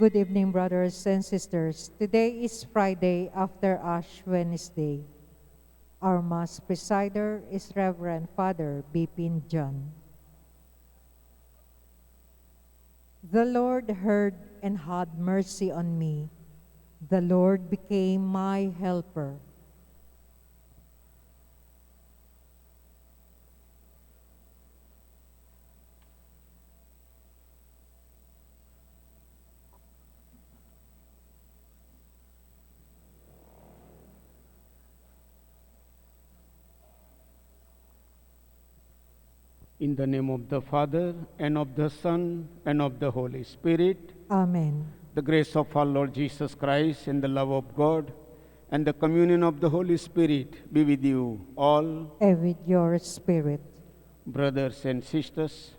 Good evening, brothers and sisters. Today is Friday after Ash Wednesday. Our Mass presider is Reverend Father Bipin John. The Lord heard and had mercy on me. The Lord became my helper. In the name of the Father, and of the Son, and of the Holy Spirit, Amen. the grace of our Lord Jesus Christ, and the love of God, and the communion of the Holy Spirit be with you all. And with your spirit. Brothers and sisters,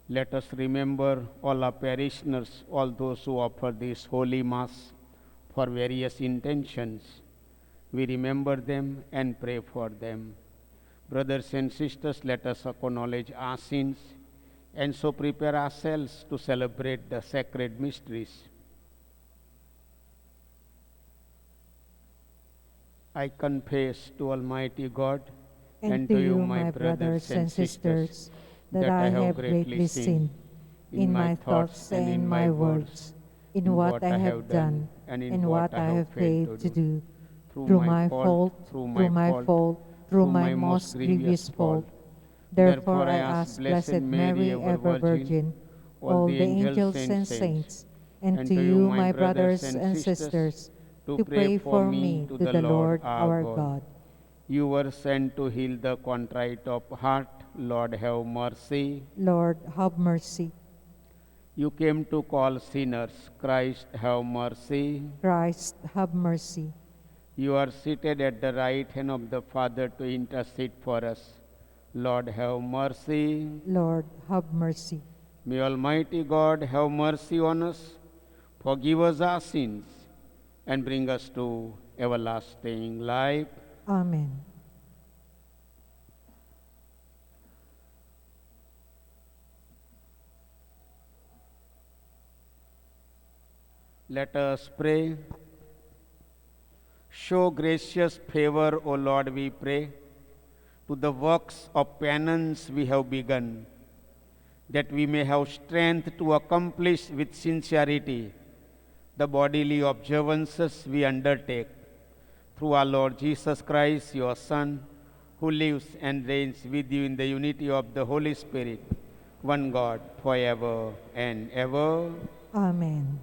let us remember all our parishioners, all those who offer this Holy Mass for various intentions. We remember them and pray for them. Brothers and sisters, let us acknowledge our sins and so prepare ourselves to celebrate the sacred mysteries. I confess to Almighty God And to you, my brothers and sisters, that I have greatly sinned in my thoughts and in my words, in what I have done and in what I have failed to do, through my fault, through my most grievous fault. Therefore I ask Blessed Mary, ever Virgin, all the angels and saints, and to you, my brothers and sisters, to pray for me to the Lord our God. You were sent to heal the contrite of heart. Lord, have mercy. Lord, have mercy. You came to call sinners. Christ, have mercy. Christ, have mercy. You are seated at the right hand of the Father to intercede for us. Lord, have mercy. Lord, have mercy. May Almighty God have mercy on us, forgive us our sins, and bring us to everlasting life. Amen. Let us pray. Show gracious favor, O Lord, we pray, to the works of penance we have begun, that we may have strength to accomplish with sincerity the bodily observances we undertake. Through our Lord Jesus Christ, your Son, who lives and reigns with you in the unity of the Holy Spirit, one God, forever and ever. Amen.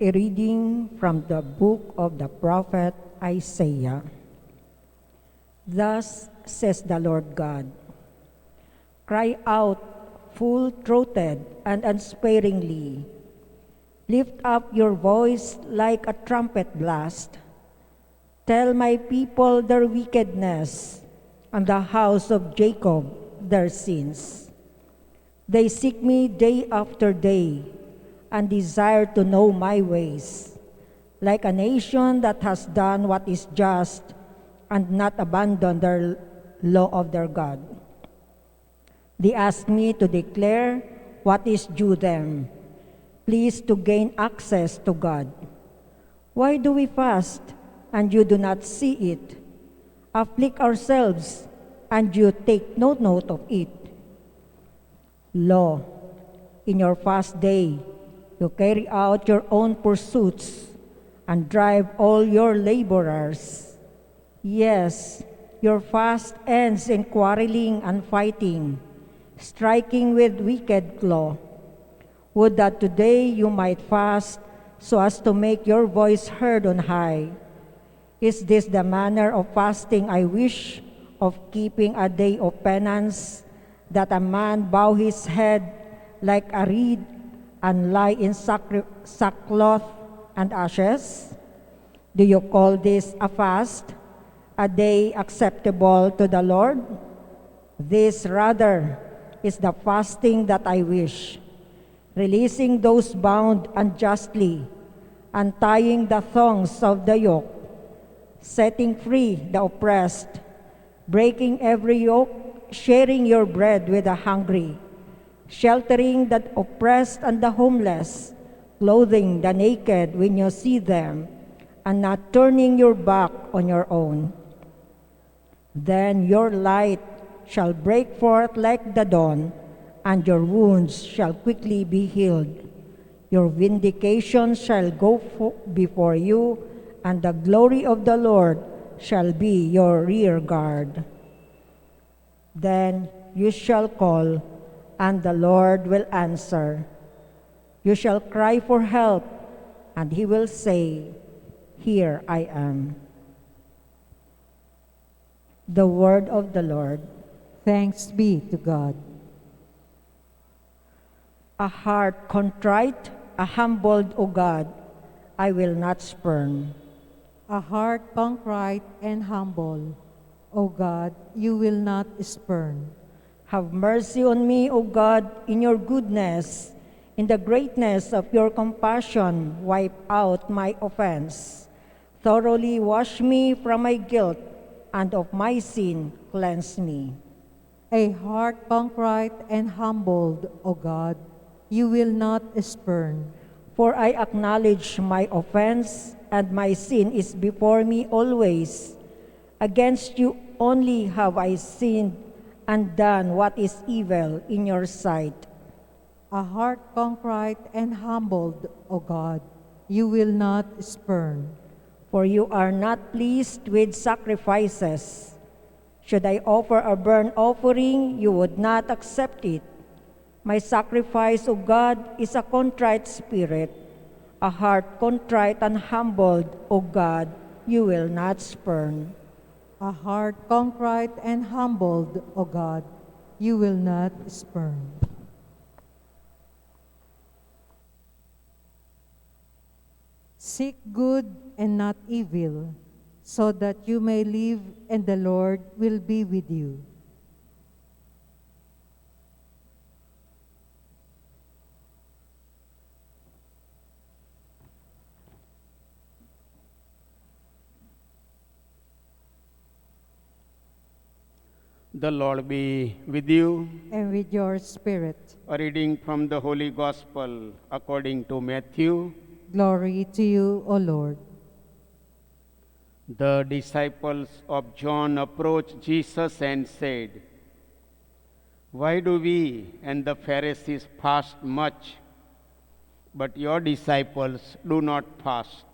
A reading from the book of the prophet Isaiah. Thus says the Lord God, cry out full-throated and unsparingly. Lift up your voice like a trumpet blast. Tell my people their wickedness, and the house of Jacob their sins. They seek me day after day, and desire to know my ways, like a nation that has done what is just and not abandoned the law of their God. They ask me to declare what is due them, pleased to gain access to God. Why do we fast, and you do not see it? Afflict ourselves, and you take no note of it. Lo, in your fast day, you carry out your own pursuits and drive all your laborers. Yes, your fast ends in quarreling and fighting, striking with wicked claw. Would that today you might fast so as to make your voice heard on high. Is this the manner of fasting I wish, of keeping a day of penance, that a man bow his head like a reed and lie in sackcloth and ashes? Do you call this a fast, a day acceptable to the Lord? This rather is the fasting that I wish, releasing those bound unjustly, untying the thongs of the yoke, setting free the oppressed, breaking every yoke, sharing your bread with the hungry, sheltering the oppressed and the homeless, clothing the naked when you see them, and not turning your back on your own. Then your light shall break forth like the dawn, and your wounds shall quickly be healed. Your vindication shall go before you, and the glory of the Lord shall be your rear guard. Then you shall call, and the Lord will answer. You shall cry for help, and he will say, Here I am. The word of the Lord. Thanks be to God. A heart contrite, a humbled, O God, I will not spurn. A heart contrite and humble, O God, you will not spurn. Have mercy on me, O God, in your goodness. In the greatness of your compassion, wipe out my offense. Thoroughly wash me from my guilt, and of my sin cleanse me. A heart contrite and humbled, O God, you will not spurn. For I acknowledge my offense, and my sin is before me always. Against you only have I sinned and done what is evil in your sight. A heart contrite and humbled, O God, you will not spurn. For you are not pleased with sacrifices. Should I offer a burnt offering, you would not accept it. My sacrifice, O God, is a contrite spirit. A heart contrite and humbled, O God, you will not spurn. A heart contrite and humbled, O God, you will not spurn. Seek good and not evil, so that you may live and the Lord will be with you. The Lord be with you. And with your spirit. A reading from the Holy Gospel according to Matthew. Glory to you, O Lord. The disciples of John approached Jesus and said, Why do we and the Pharisees fast much, but your disciples do not fast?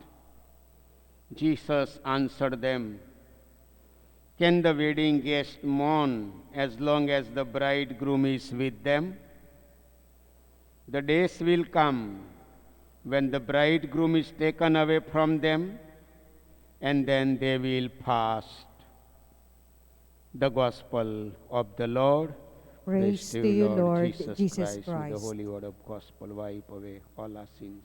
Jesus answered them, Can the wedding guests mourn as long as the bridegroom is with them? The days will come when the bridegroom is taken away from them, and then they will fast. The Gospel of the Lord. Praise to you, Lord Jesus With Christ. the holy word of gospel, wipe away all our sins.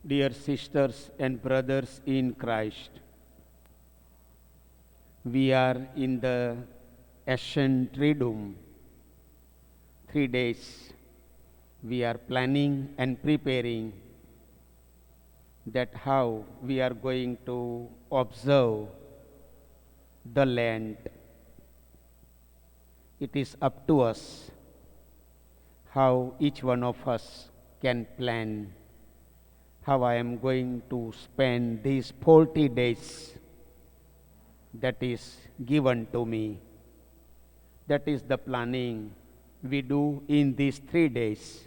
Dear sisters and brothers in Christ, we are in the Ascent Triduum. 3 days we are planning and preparing that how we are going to observe the Lent. It is up to us how each one of us can plan how I am going to spend these 40 days that is given to me. That is the planning we do in these 3 days.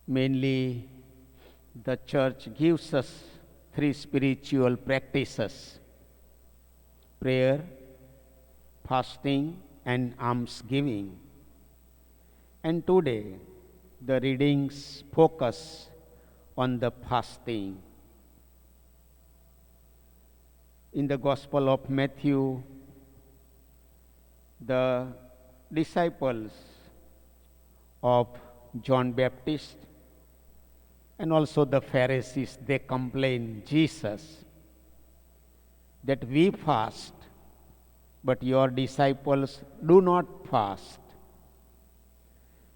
Mainly, the Church gives us 3 spiritual practices: prayer, fasting, and almsgiving. And today, the readings focus on the fasting. In the Gospel of Matthew, the disciples of John Baptist and also the Pharisees, they complain Jesus that we fast, but your disciples do not fast.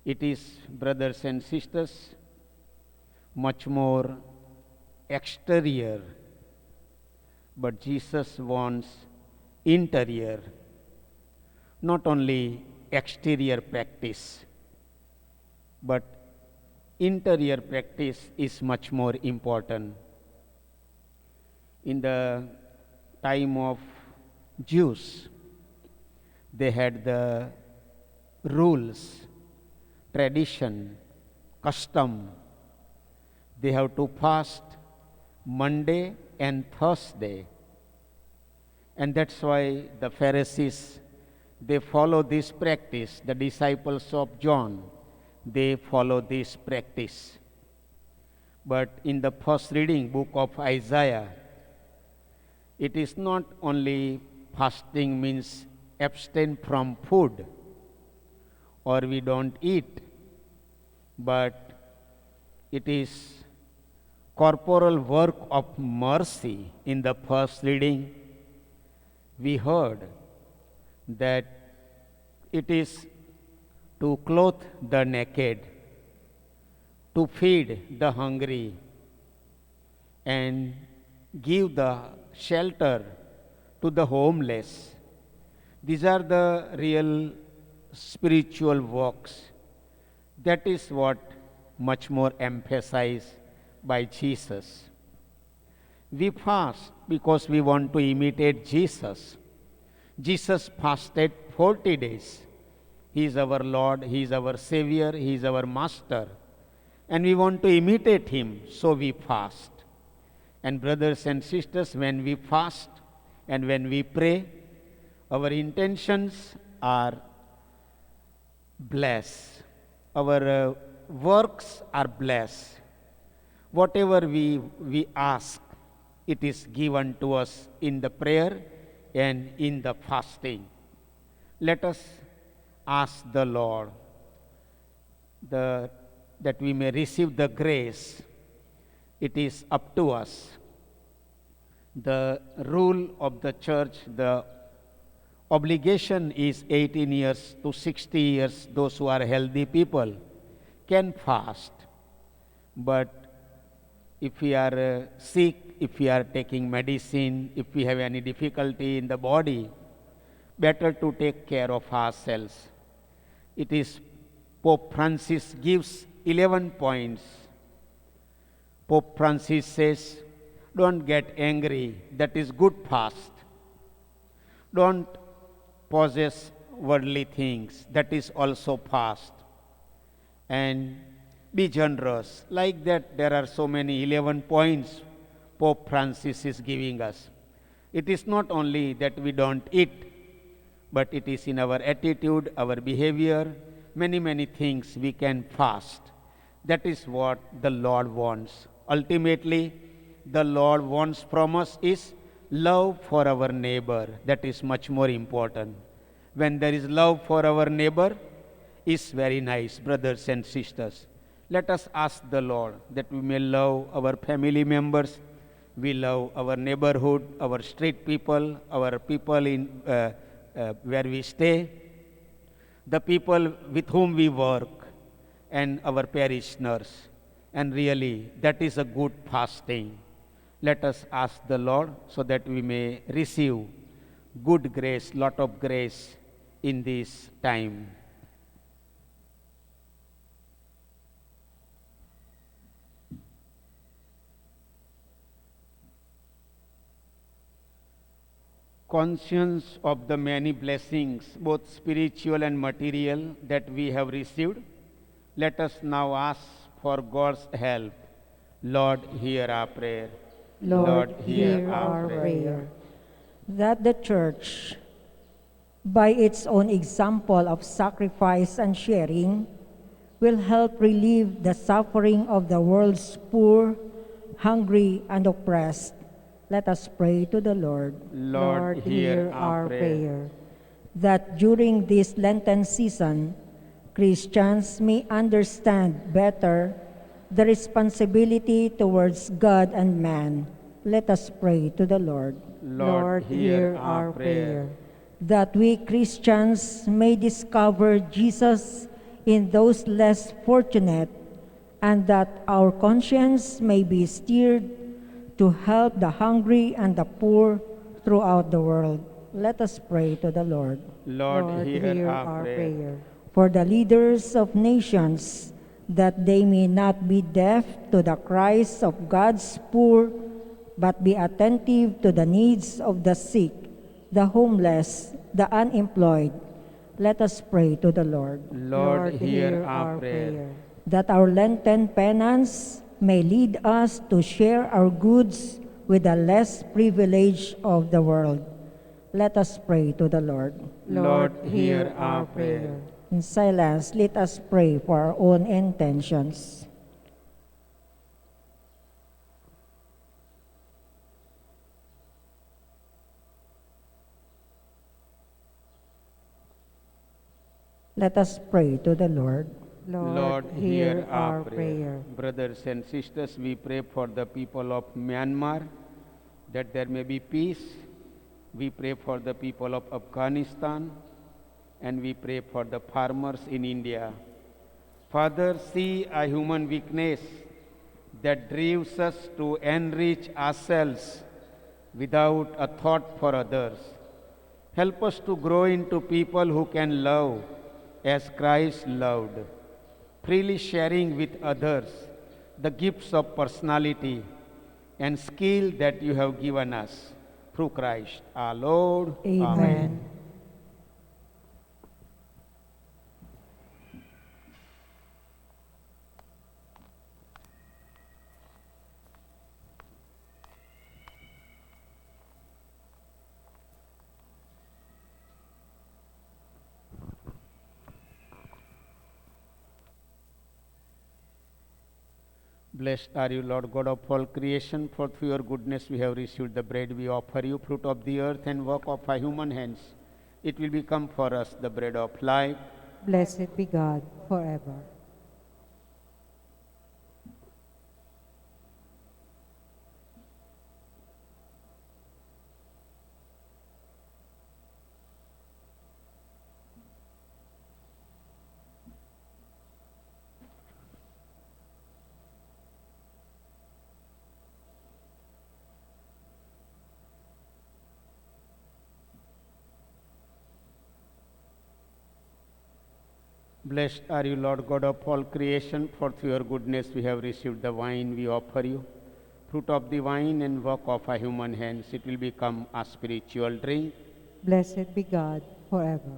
It is, brothers and sisters, much more exterior, but Jesus wants interior, not only exterior practice, but interior practice is much more important. In the time of Jews, they had the rules, tradition, custom. They have to fast Monday and Thursday. And that's why the Pharisees, they follow this practice. The disciples of John, they follow this practice. But in the first reading, book of Isaiah, it is not only fasting means abstain from food or we don't eat, but it is corporal work of mercy. In the first reading, we heard that it is to clothe the naked, to feed the hungry, and give the shelter to the homeless. These are the real spiritual works. That is what much more emphasized by Jesus. We fast because we want to imitate Jesus. Jesus fasted 40 days. He is our Lord, He is our Savior, He is our Master. And we want to imitate Him, so we fast. And brothers and sisters, when we fast and when we pray, our intentions are blessed. Our works are blessed. Whatever we ask, it is given to us in the prayer and in the fasting. Let us ask the Lord that we may receive the grace. It is up to us. The rule of the church, the obligation is 18 years to 60 years. Those who are healthy people can fast. But if we are sick, if we are taking medicine, if we have any difficulty in the body, better to take care of ourselves. It is Pope Francis gives 11 points. Pope Francis says, don't get angry, that is good fast. Don't possess worldly things, that is also fast. And be generous. Like that, there are so many 11 points Pope Francis is giving us. It is not only that we don't eat, but it is in our attitude, our behavior, many things we can fast. That is what the Lord wants. Ultimately, the Lord wants from us is love for our neighbor. That is much more important. When there is love for our neighbor, is very nice, brothers and sisters. Let us ask the Lord that we may love our family members, we love our neighborhood, our street people, our people in where we stay, the people with whom we work, and our parishioners. And really, that is a good fasting. Let us ask the Lord so that we may receive good grace, lot of grace in this time. Conscious of the many blessings, both spiritual and material, that we have received, let us now ask for God's help. Lord, hear our prayer. Lord, hear our prayer. That the Church, by its own example of sacrifice and sharing, will help relieve the suffering of the world's poor, hungry, and oppressed. Let us pray to the Lord. Lord, hear our prayer. That during this Lenten season, Christians may understand better the responsibility towards God and man. Let us pray to the Lord. Lord, hear our prayer. That we Christians may discover Jesus in those less fortunate, and that our conscience may be stirred to help the hungry and the poor throughout the world. Let us pray to the Lord. Lord, hear our prayer. For the leaders of nations, that they may not be deaf to the cries of God's poor, but be attentive to the needs of the sick, the homeless, the unemployed. Let us pray to the Lord. Lord, hear our prayer. That our Lenten penance may lead us to share our goods with the less privileged of the world. Let us pray to the Lord. Lord, hear our prayer. In silence, let us pray for our own intentions. Let us pray to the Lord. Lord, hear our prayer. Brothers and sisters, we pray for the people of Myanmar, that there may be peace. We pray for the people of Afghanistan, and we pray for the farmers in India. Father, see a human weakness that drives us to enrich ourselves without a thought for others. Help us to grow into people who can love as Christ loved, freely sharing with others the gifts of personality and skill that you have given us through Christ our Lord. Amen. Blessed are you, Lord God of all creation, for through your goodness we have received the bread we offer you, fruit of the earth and work of our human hands. It will become for us the bread of life. Blessed be God forever. Blessed are you, Lord God of all creation, for through your goodness we have received the wine we offer you, fruit of the vine and work of our human hands. It will become a spiritual drink. Blessed be God forever.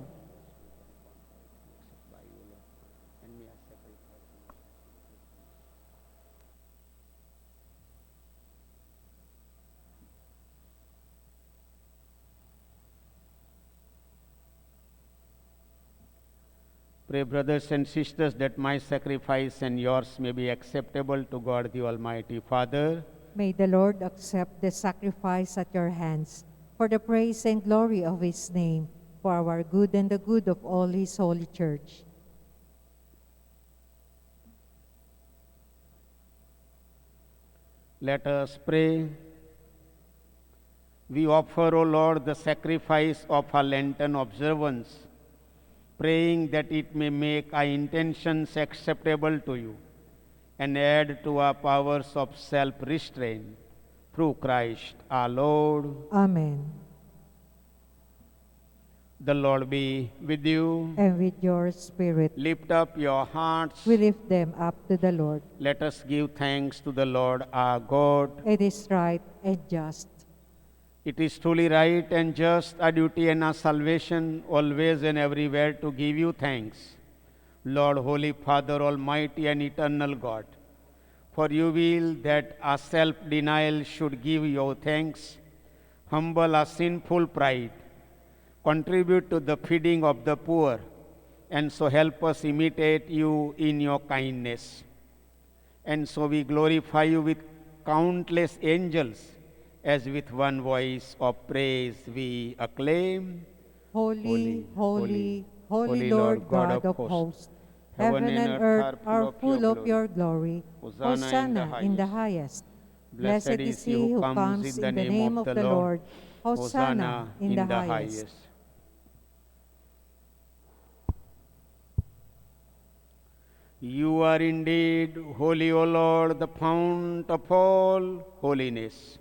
Pray, brothers and sisters, that my sacrifice and yours may be acceptable to God the Almighty Father. May the Lord accept the sacrifice at your hands for the praise and glory of his name, for our good and the good of all his holy church. Let us pray. We offer, O Lord, the sacrifice of our Lenten observance, praying that it may make our intentions acceptable to you and add to our powers of self-restraint through Christ our Lord. Amen. The Lord be with you. And with your spirit, Lift up your hearts. we lift them up to the Lord. Let us give thanks to the Lord our God. It is right and just. It is truly right and just, our duty and our salvation, always and everywhere to give you thanks, Lord, Holy Father, Almighty and Eternal God. For you will that our self-denial should give you thanks, humble our sinful pride, contribute to the feeding of the poor, and so help us imitate you in your kindness. And so we glorify you with countless angels, as with one voice of praise we acclaim. Holy, holy, holy Lord God of hosts, heaven and earth are full of your glory. Hosanna in the highest. Blessed is he who comes in the name of the Lord. Hosanna in the highest. You are indeed holy, O Lord, the fount of all holiness.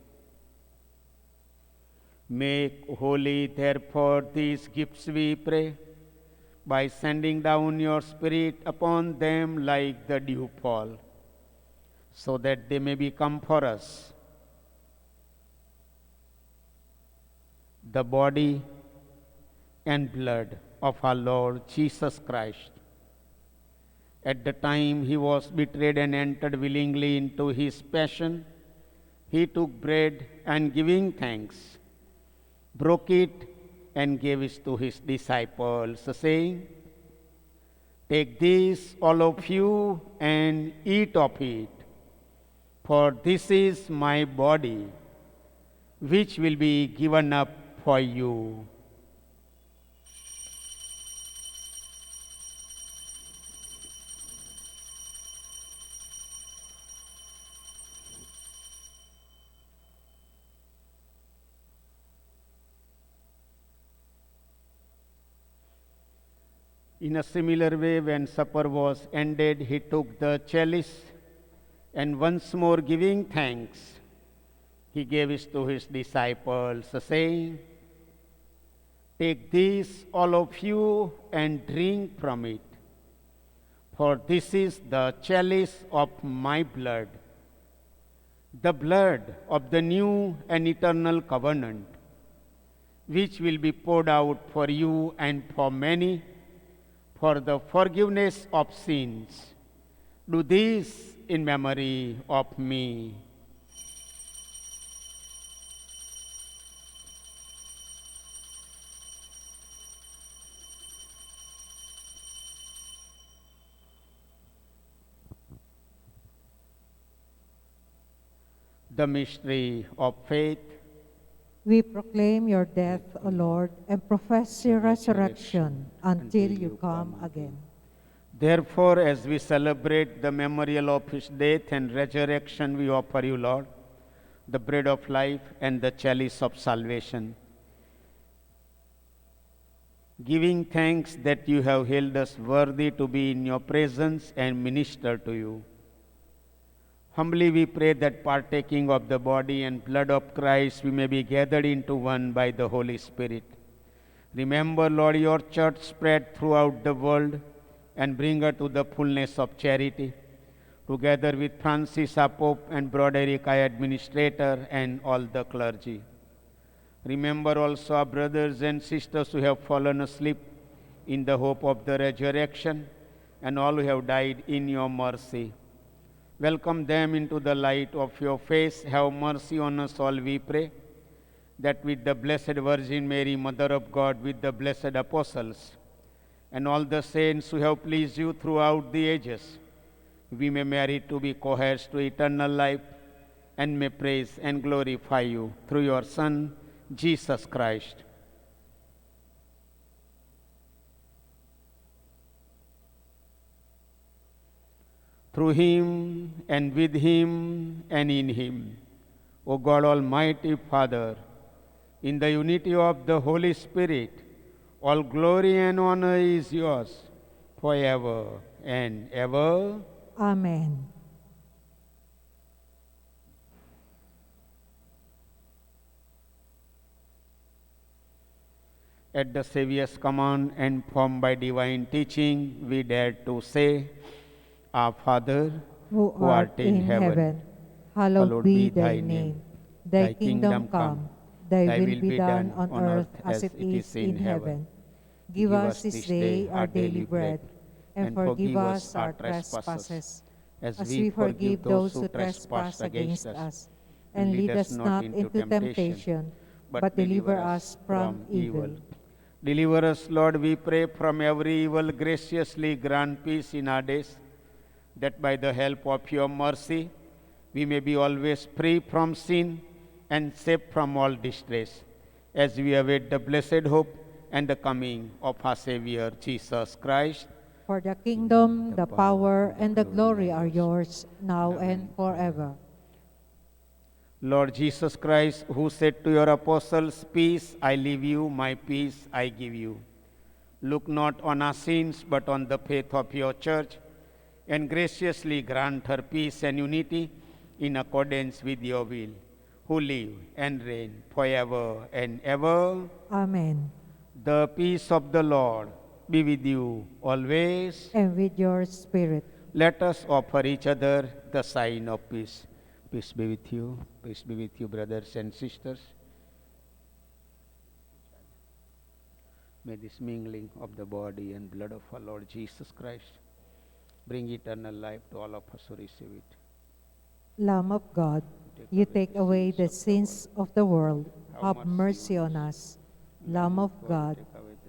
Make holy, therefore, these gifts, we pray, by sending down your Spirit upon them like the dewfall, so that they may become for us the body and blood of our Lord Jesus Christ. At the time he was betrayed and entered willingly into his passion, he took bread and giving thanks, broke it and gave it to his disciples, saying, "Take this, all of you, and eat of it, for this is my body, which will be given up for you." In a similar way, when supper was ended, he took the chalice, and once more giving thanks, he gave it to his disciples, saying, "Take this, all of you, and drink from it, for this is the chalice of my blood, the blood of the new and eternal covenant, which will be poured out for you and for many, for the forgiveness of sins. Do this in memory of me." The mystery of faith. We proclaim your death, O Lord, and profess your resurrection until you come again. Therefore, as we celebrate the memorial of his death and resurrection, we offer you, Lord, the bread of life and the chalice of salvation, giving thanks that you have held us worthy to be in your presence and minister to you. Humbly we pray that partaking of the body and blood of Christ, we may be gathered into one by the Holy Spirit. Remember, Lord, your church spread throughout the world and bring her to the fullness of charity, together with Francis, our Pope, and Broderick, our administrator, and all the clergy. Remember also our brothers and sisters who have fallen asleep in the hope of the resurrection, and all who have died in your mercy. Welcome them into the light of your face. Have mercy on us all, we pray, that with the Blessed Virgin Mary, Mother of God, with the blessed apostles, and all the saints who have pleased you throughout the ages, we may merit to be co-heirs to eternal life, and may praise and glorify you through your Son, Jesus Christ. Through him, and with him, and in him, O God, Almighty Father, in the unity of the Holy Spirit, all glory and honor is yours forever and ever. Amen. At the Saviour's command and formed by divine teaching, we dare to say, Our Father, Who art in heaven, hallowed be thy name. Thy kingdom come, thy will be done on earth as it is in heaven. Give us this day our daily bread, and forgive us our trespasses, as we forgive those who trespass against us. And lead us not into temptation, but deliver us from evil. Deliver us, Lord, we pray, from every evil. Graciously grant peace in our days, that by the help of your mercy, we may be always free from sin and safe from all distress, as we await the blessed hope and the coming of our Savior, Jesus Christ. For the kingdom, the power, and the glory are yours, now and forever. Lord Jesus Christ, who said to your apostles, "Peace I leave you, my peace I give you," look not on our sins, but on the faith of your church, and graciously grant her peace and unity in accordance with your will, who live and reign forever and ever. Amen. The peace of the Lord be with you always. And with your spirit. Let us offer each other the sign of peace. Peace be with you. Peace be with you, brothers and sisters. May this mingling of the body and blood of our Lord Jesus Christ bring eternal life to all of us who receive it. Lamb of God, you take away the sins of the world. Have mercy on us. Lamb of God,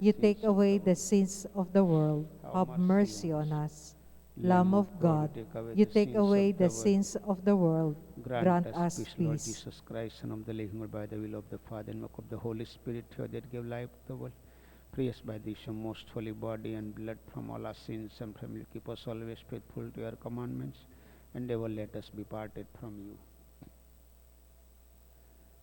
you take away the sins of the world. Have mercy on us. Lamb of God, you take away the sins of the world. Grant us Lord peace. Jesus Christ, Son of the living God, by the will of the Father and work of the Holy Spirit, you that give life to the world. Free us by this your most holy body and blood from all our sins, and from you keep us always faithful to your commandments, and never let us be parted from you.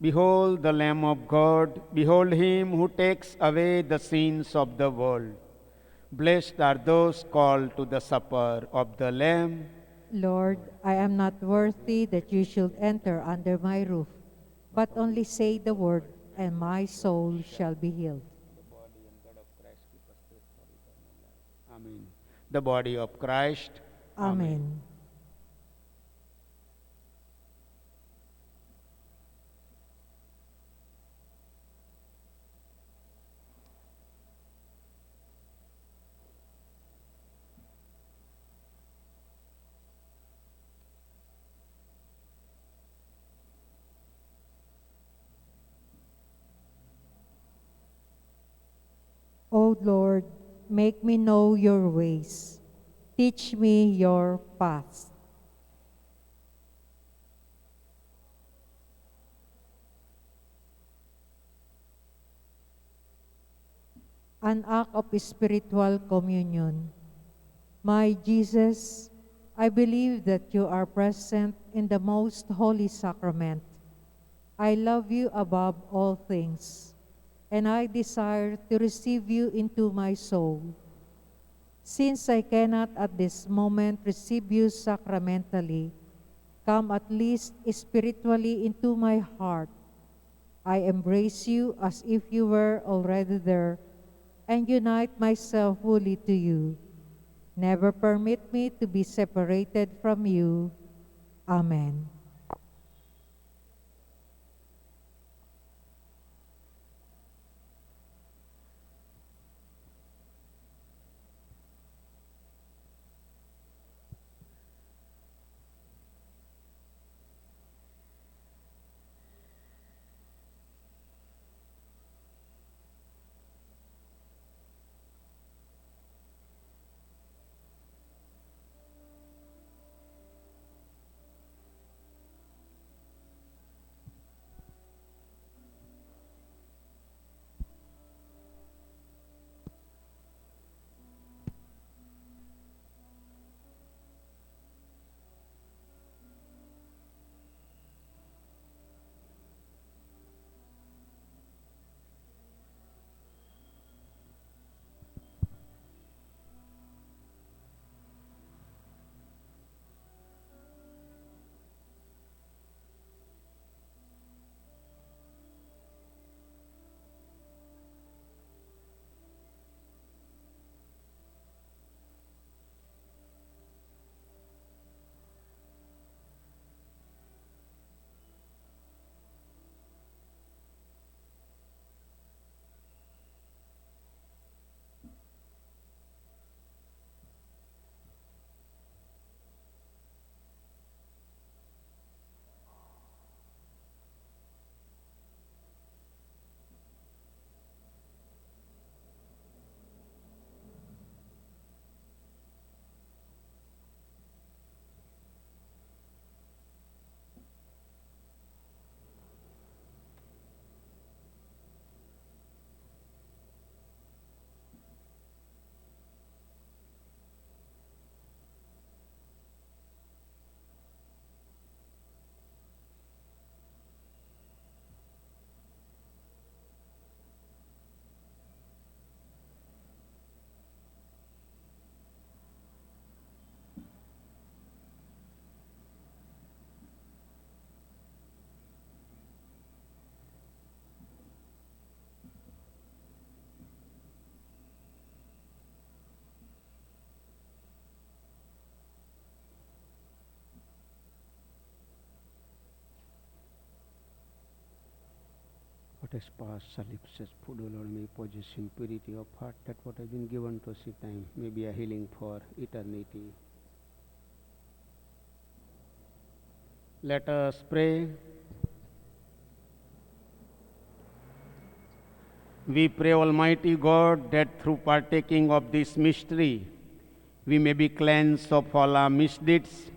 Behold the Lamb of God, behold him who takes away the sins of the world. Blessed are those called to the supper of the Lamb. Lord, I am not worthy that you should enter under my roof, but only say the word, and my soul shall be healed. Amen. The body of Christ. Amen. O Lord, make me know your ways. Teach me your paths. An act of spiritual communion. My Jesus, I believe that you are present in the most holy sacrament. I love you above all things, and I desire to receive you into my soul. Since I cannot at this moment receive you sacramentally, come at least spiritually into my heart. I embrace you as if you were already there and unite myself fully to you. Never permit me to be separated from you. Amen. trespass, salipses, food, O Lord, may possess in purity of heart, that what has been given to us in time may be a healing for eternity. Let us pray. We pray, Almighty God, that through partaking of this mystery, we may be cleansed of all our misdeeds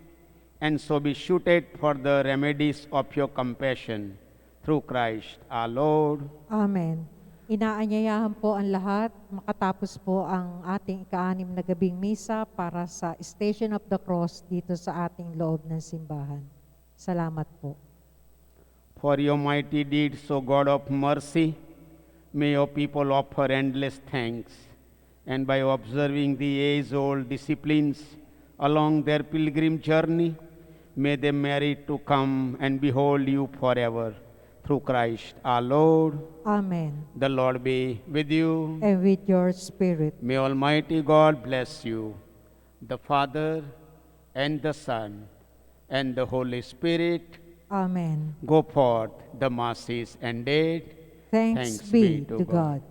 and so be suited for the remedies of your compassion. Through Christ our Lord. Amen. Inaanyayahan po ang lahat, makatapos po ang ating ika-6 na gabing misa para sa Station of the Cross dito sa ating loob ng simbahan. Salamat po. For your mighty deeds, O God of mercy, may your people offer endless thanks, and by observing the age-old disciplines along their pilgrim journey, may they merit to come and behold you forever. Through Christ our Lord. Amen. The Lord be with you. And with your spirit. May Almighty God bless you, the Father and the Son and the Holy Spirit. Amen. Go forth the masses ended. Thanks be to God.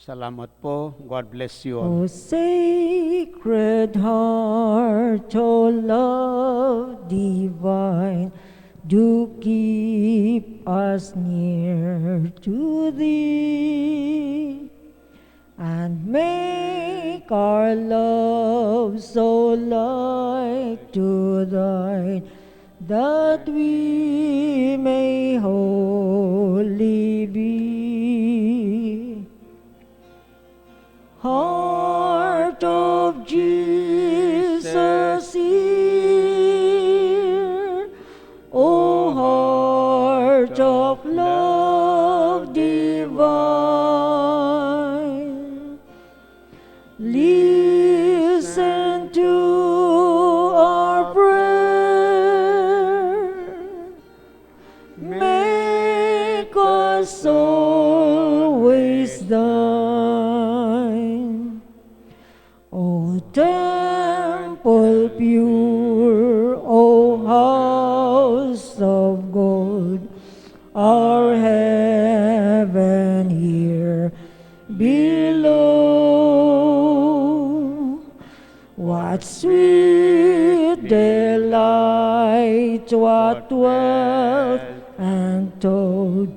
Salamat po. God bless you all. O Sacred Heart, O love divine, do keep us near to Thee, and make our love so like to Thine, that we may wholly be. Heart of Jesus here, O heart of love divine, listen to our prayer, make us always Thine. O temple pure, O house of gold, our heaven here below. What sweet delight, what wealth untold,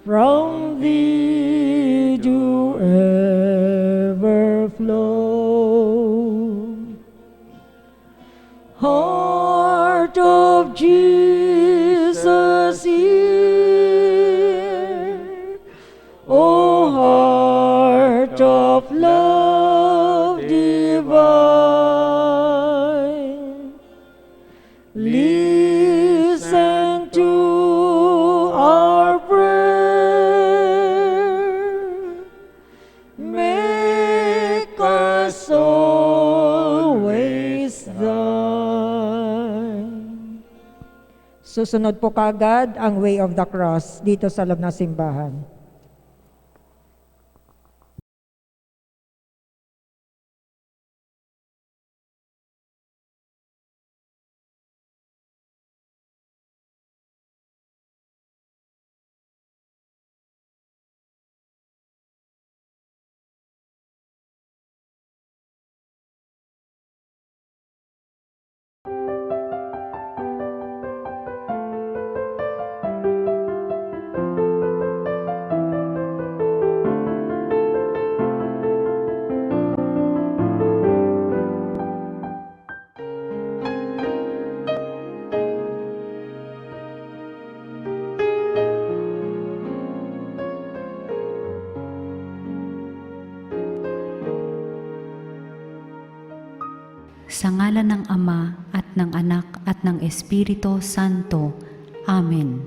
from Thee do ever flow. Heart of Jesus here, O heart of love divine, listen to our prayer, make us always Thine. Susunod po kagad ang Way of the Cross dito sa loob ng simbahan. Sa ngalan ng Ama at ng Anak at ng Espiritu Santo. Amen.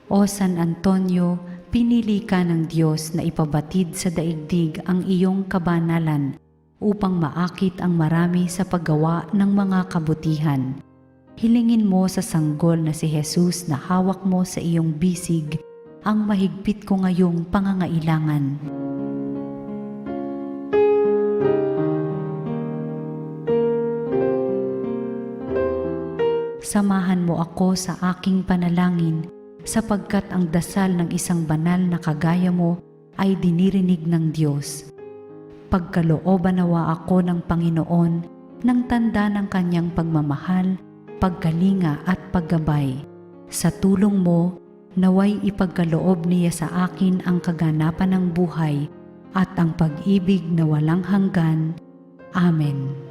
O San Antonio, pinili ka ng Diyos na ipabatid sa daigdig ang iyong kabanalan upang maakit ang marami sa paggawa ng mga kabutihan. Hilingin mo sa sanggol na si Jesus na hawak mo sa iyong bisig ang mahigpit ko ngayong pangangailangan. samahan mo ako sa aking panalangin sapagkat ang dasal ng isang banal na kagaya mo ay dinirinig ng Diyos. Pagkalooban nawa ako ng Panginoon ng tanda ng kanyang pagmamahal, pagkalinga at paggabay. Sa tulong mo, naway ipagkaloob niya sa akin ang kaganapan ng buhay at ang pag-ibig na walang hanggan. Amen.